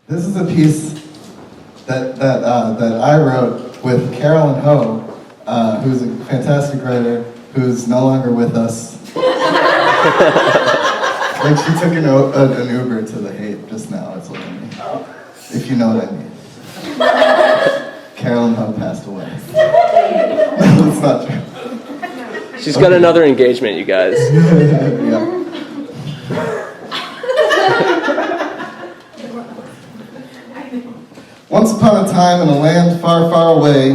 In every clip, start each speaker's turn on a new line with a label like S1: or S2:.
S1: This is a piece that I wrote with Carolyn Ho, who's a fantastic writer, who's no longer with us. Like she took an Uber to the Haight just now, that's what I mean. If you know what I mean. Carolyn Ho passed away. No, it's not true.
S2: She's got another engagement, you guys.
S1: Yeah. Once upon a time in a land far, far away,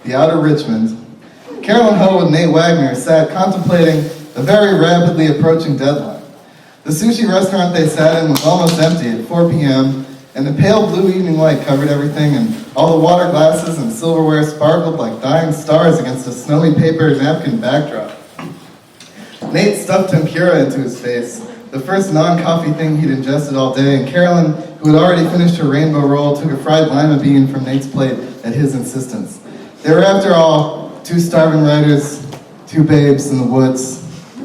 S1: the outer Richmond, Carolyn Ho and Nate Waggoner sat contemplating a very rapidly approaching deadline. The sushi restaurant they sat in was almost empty at 4 p.m., and the pale blue evening light covered everything, and all the water glasses and silverware sparkled like dying stars against a snowy paper napkin backdrop. Nate stuffed tempura into his face, the first non-coffee thing he'd ingested all day, and Carolyn, who had already finished her rainbow roll, took a fried lima bean from Nate's plate at his insistence. They were, after all, two starving writers, two babes in the woods,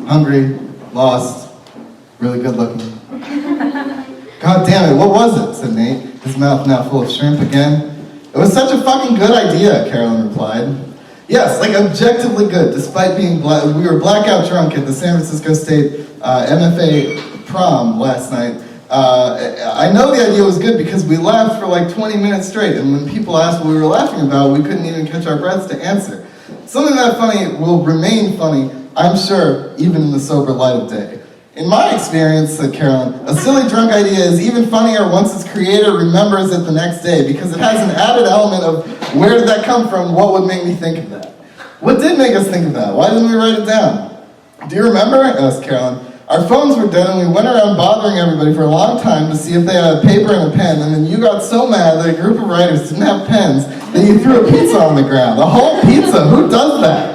S1: hungry, lost, really good looking. God damn it, what was it? Said Nate, his mouth now full of shrimp again. It was such a fucking good idea, Carolyn replied. Yes, like objectively good, despite being we were blackout drunk at the San Francisco State MFA prom last night. I know the idea was good because we laughed for like 20 minutes straight, and when people asked what we were laughing about, we couldn't even catch our breaths to answer. Something that funny will remain funny, I'm sure, even in the sober light of day. In my experience, said Carolyn, a silly drunk idea is even funnier once its creator remembers it the next day, because it has an added element of where did that come from, what would make me think of that? What did make us think of that? Why didn't we write it down? Do you remember? Asked Carolyn. Our phones were dead and we went around bothering everybody for a long time to see if they had a paper and a pen, and then you got so mad that a group of writers didn't have pens that you threw a pizza on the ground. A whole pizza? Who does that?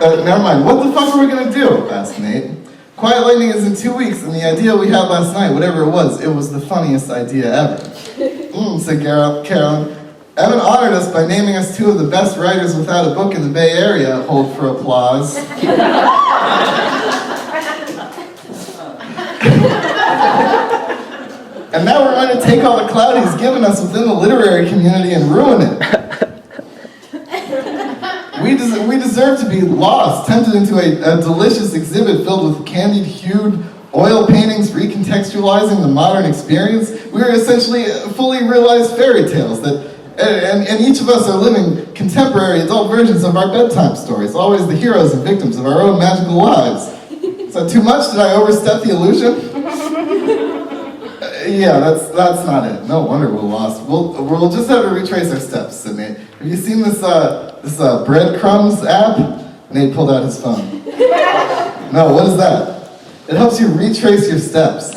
S1: Never mind. What the fuck are we going to do? Asked Nate. Quiet Lightning is in 2 weeks, and the idea we had last night, whatever it was the funniest idea ever. Said Carolyn. Evan honored us by naming us two of the best writers without a book in the Bay Area. Hold for applause. And now we're going to take all the clout he's given us within the literary community and ruin it. We deserve to be lost, tempted into a delicious exhibit filled with candied-hued oil paintings recontextualizing the modern experience. We are essentially fully realized fairy tales and each of us are living contemporary adult versions of our bedtime stories, always the heroes and victims of our own magical lives. Is that too much? Did I overstep the illusion? Yeah, that's not it. No wonder we're lost. We'll just have to retrace our steps, said Nate. Have you seen this breadcrumbs app? Nate pulled out his phone. No, what is that? It helps you retrace your steps.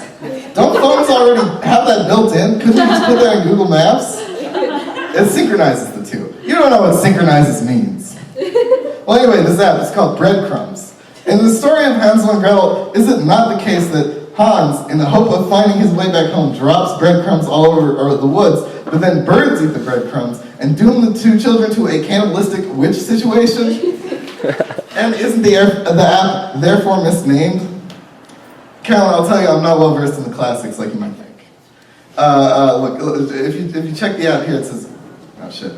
S1: Don't phones already have that built in? Couldn't you just put that in Google Maps? It synchronizes the two. You don't know what synchronizes means. Well, anyway, this app is called Breadcrumbs. In the story of Hansel and Gretel, is it not the case that Hans, in the hope of finding his way back home, drops breadcrumbs all over the woods, but then birds eat the breadcrumbs and doom the two children to a cannibalistic witch situation? And isn't the app therefore misnamed? Carolyn, I'll tell you, I'm not well versed in the classics like you might think. Look, if you check the app here, it says, oh shit.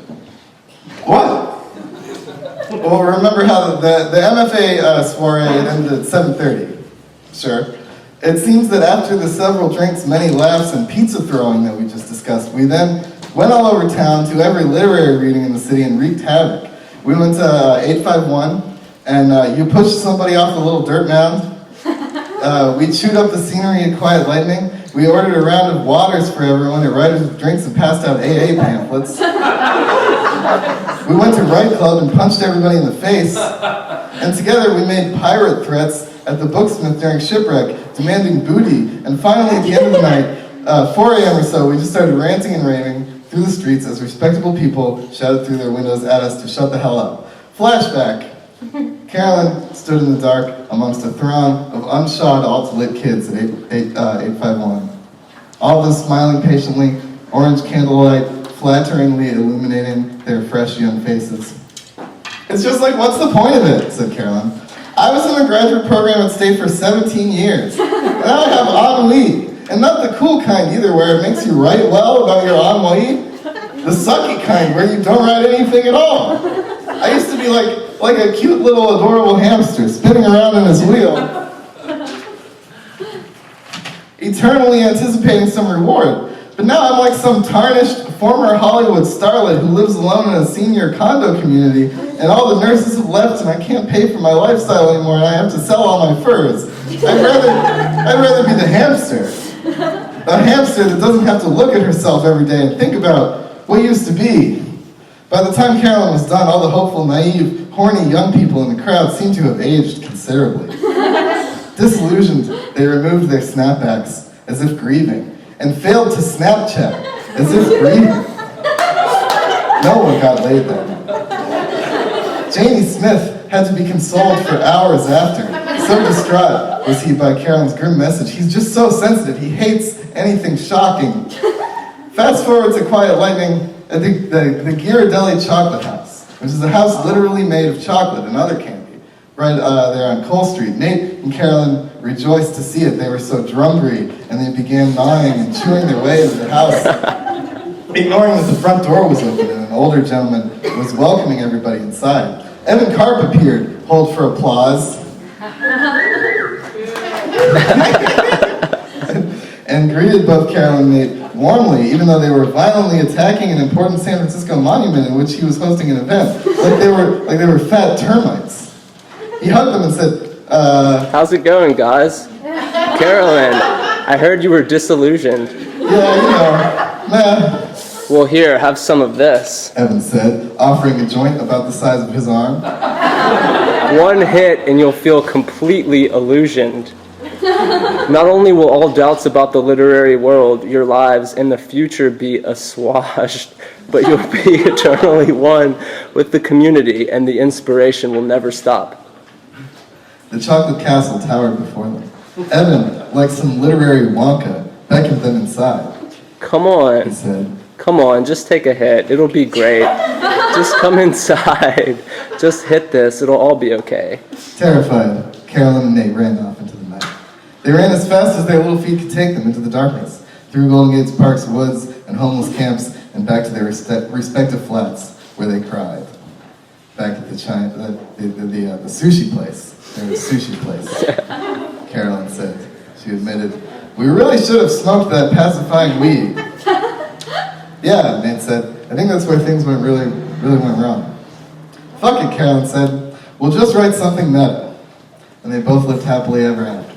S1: What? Well, remember how the MFA soiree ended at 7:30? Sure. It seems that after the several drinks, many laughs, and pizza throwing that we just discussed, we then went all over town to every literary reading in the city and wreaked havoc. We went to 851, and you pushed somebody off a little dirt mound. We chewed up the scenery at Quiet Lightning. We ordered a round of waters for everyone at Writers with Drinks and passed out AA pamphlets. We went to Write Club and punched everybody in the face. And together we made pirate threats at the Booksmith during shipwreck, demanding booty. And finally, at the end of the night, 4 a.m. or so, we just started ranting and raving through the streets as respectable people shouted through their windows at us to shut the hell up. Flashback. Carolyn stood in the dark amongst a throng of unshod alt-lit kids at 851. All of them smiling patiently, orange candlelight flatteringly illuminating their fresh young faces. It's just like, what's the point of it, said Carolyn. I was in a graduate program at State for 17 years. And I have ennui. And not the cool kind either, where it makes you write well about your ennui. The sucky kind, where you don't write anything at all. I used to be like a cute little adorable hamster spinning around in his wheel, eternally anticipating some reward. But now I'm like some tarnished former Hollywood starlet who lives alone in a senior condo community, and all the nurses have left and I can't pay for my lifestyle anymore and I have to sell all my furs. I'd rather be the hamster. A hamster that doesn't have to look at herself every day and think about what used to be. By the time Carolyn was done, all the hopeful, naive, horny young people in the crowd seemed to have aged considerably. Disillusioned, they removed their snapbacks as if grieving, and failed to Snapchat as if grieving. No one got laid then. Janie Smith had to be consoled for hours after. So distraught was he by Carolyn's grim message. He's just so sensitive. He hates anything shocking. Fast forward to Quiet Lightning at the Ghirardelli Chocolate House, which is a house literally made of chocolate and other candy, right there on Cole Street. Nate and Carolyn rejoiced to see it. They were so drumbery, and they began gnawing and chewing their way into the house, ignoring that the front door was open and an older gentleman was welcoming everybody inside. Evan Karp appeared, hold for applause, and greeted both Carolyn and Nate warmly, even though they were violently attacking an important San Francisco monument in which he was hosting an event, like they were fat termites. He hugged them and said,
S2: How's it going, guys? Carolyn, I heard you were disillusioned.
S1: Nah.
S2: Well, here, have some of this.
S1: Evan said, offering a joint about the size of his arm.
S2: One hit and you'll feel completely illusioned. Not only will all doubts about the literary world, your lives, and the future be assuaged, but you'll be eternally one with the community, and the inspiration will never stop.
S1: The chocolate castle towered before them. Evan, like some literary Wonka, beckoned them inside.
S2: Come on.
S1: He said,
S2: Come on, just take a hit. It'll be great. Just come inside. Just hit this. It'll all be okay.
S1: Terrified, Carolyn and Nate ran off into the night. They ran as fast as their little feet could take them into the darkness, through Golden Gate's parks, woods, and homeless camps, and back to their respective flats, where they cried. Back at the sushi place. There was a sushi place. Carolyn said. She admitted, "We really should have smoked that pacifying weed." "Yeah," Nate said. "I think that's where things really went wrong." "Fuck it," Carolyn said. "We'll just write something meta." And they both lived happily ever after.